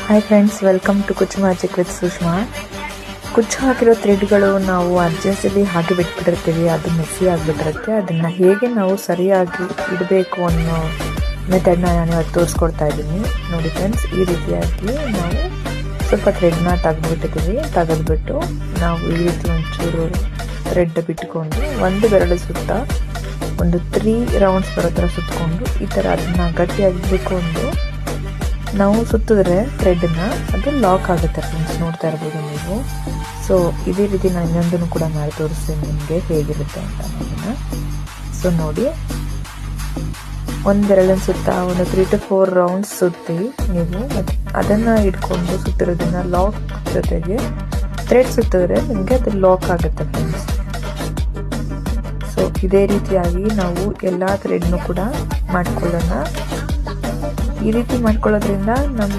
Hi friends, welcome to ಕುಚ್ಚು magic with Sushma. ಕುಚ್ಚು ಹಾಕಿರೋ ಥ್ರೆಡ್ಗಳು ನಾವು ಅರ್ಜೆನ್ಸಲ್ಲಿ ಹಾಕಿ ಬಿಟ್ಬಿಟ್ಟಿರ್ತೀವಿ, ಅದು ಮೆಸ್ಸಿ ಆಗಿಬಿಟ್ಟಿರುತ್ತೆ. ಅದನ್ನು ಹೇಗೆ ನಾವು ಸರಿಯಾಗಿ ಇಡಬೇಕು ಅನ್ನೋ ಮೆಥಡ್ನ ನಾನು ಇವತ್ತು ತೋರಿಸ್ಕೊಡ್ತಾ ಇದ್ದೀನಿ. ನೋಡಿ ಫ್ರೆಂಡ್ಸ್, ಈ ರೀತಿಯಾಗಿ ನಾವು ಸ್ವಲ್ಪ ಥ್ರೆಡ್ನ ತೆಗೆದ್ಬಿಟ್ಟು ನಾವು ಈ ರೀತಿ ಒಂಚೂರು ಥ್ರೆಡ್ ಬಿಟ್ಕೊಂಡು ಒಂದು ಬೆರಳು ಸುತ್ತ ಒಂದು 3 ರೌಂಡ್ಸ್ ಬರೋ ಥರ ಸುತ್ತಕೊಂಡು ಈ ಥರ ಅದನ್ನು ಗಟ್ಟಿಯಾಗಿ ಬಿಟ್ಕೊಂಡು ನಾವು ಸುತ್ತಿದ್ರೆ ಥ್ರೆಡ್ನ ಅದು ಲಾಕ್ ಆಗುತ್ತೆ ಫ್ರೆಂಡ್ಸ್. ನೋಡ್ತಾ ಇರ್ಬೋದು ನೀವು. ಸೊ ಇದೇ ರೀತಿ ನಾನು ಇನ್ನೊಂದನ್ನು ಕೂಡ ಮಾಡಿ ತೋರಿಸ್ತೀನಿ ನಿಮಗೆ ಹೇಗಿರುತ್ತೆ ಅಂತ ಅನ್ನೋದನ್ನು. ಸೊ ನೋಡಿ, ಒಂದು ಬೆರಳಿನ ಸುತ್ತ ಒಂದು 3 to 4 ರೌಂಡ್ಸ್ ಸುತ್ತಿ ನೀವು ಅದನ್ನು ಇಟ್ಕೊಂಡು ಸುತ್ತಿರೋದನ್ನ ಲಾಕ್ ಜೊತೆಗೆ ಥ್ರೆಡ್ ಸುತ್ತಿದ್ರೆ ನಿಮಗೆ ಅದು ಲಾಕ್ ಆಗುತ್ತೆ ಫ್ರೆಂಡ್ಸ್. ಸೊ ಇದೇ ರೀತಿಯಾಗಿ ನಾವು ಎಲ್ಲ ಥ್ರೆಡ್ನು ಕೂಡ ಮಾಡ್ಕೊಳ್ಳೋಣ. ಈ ರೀತಿ ಮಾಡ್ಕೊಳ್ಳೋದ್ರಿಂದ ನಮ್ಮ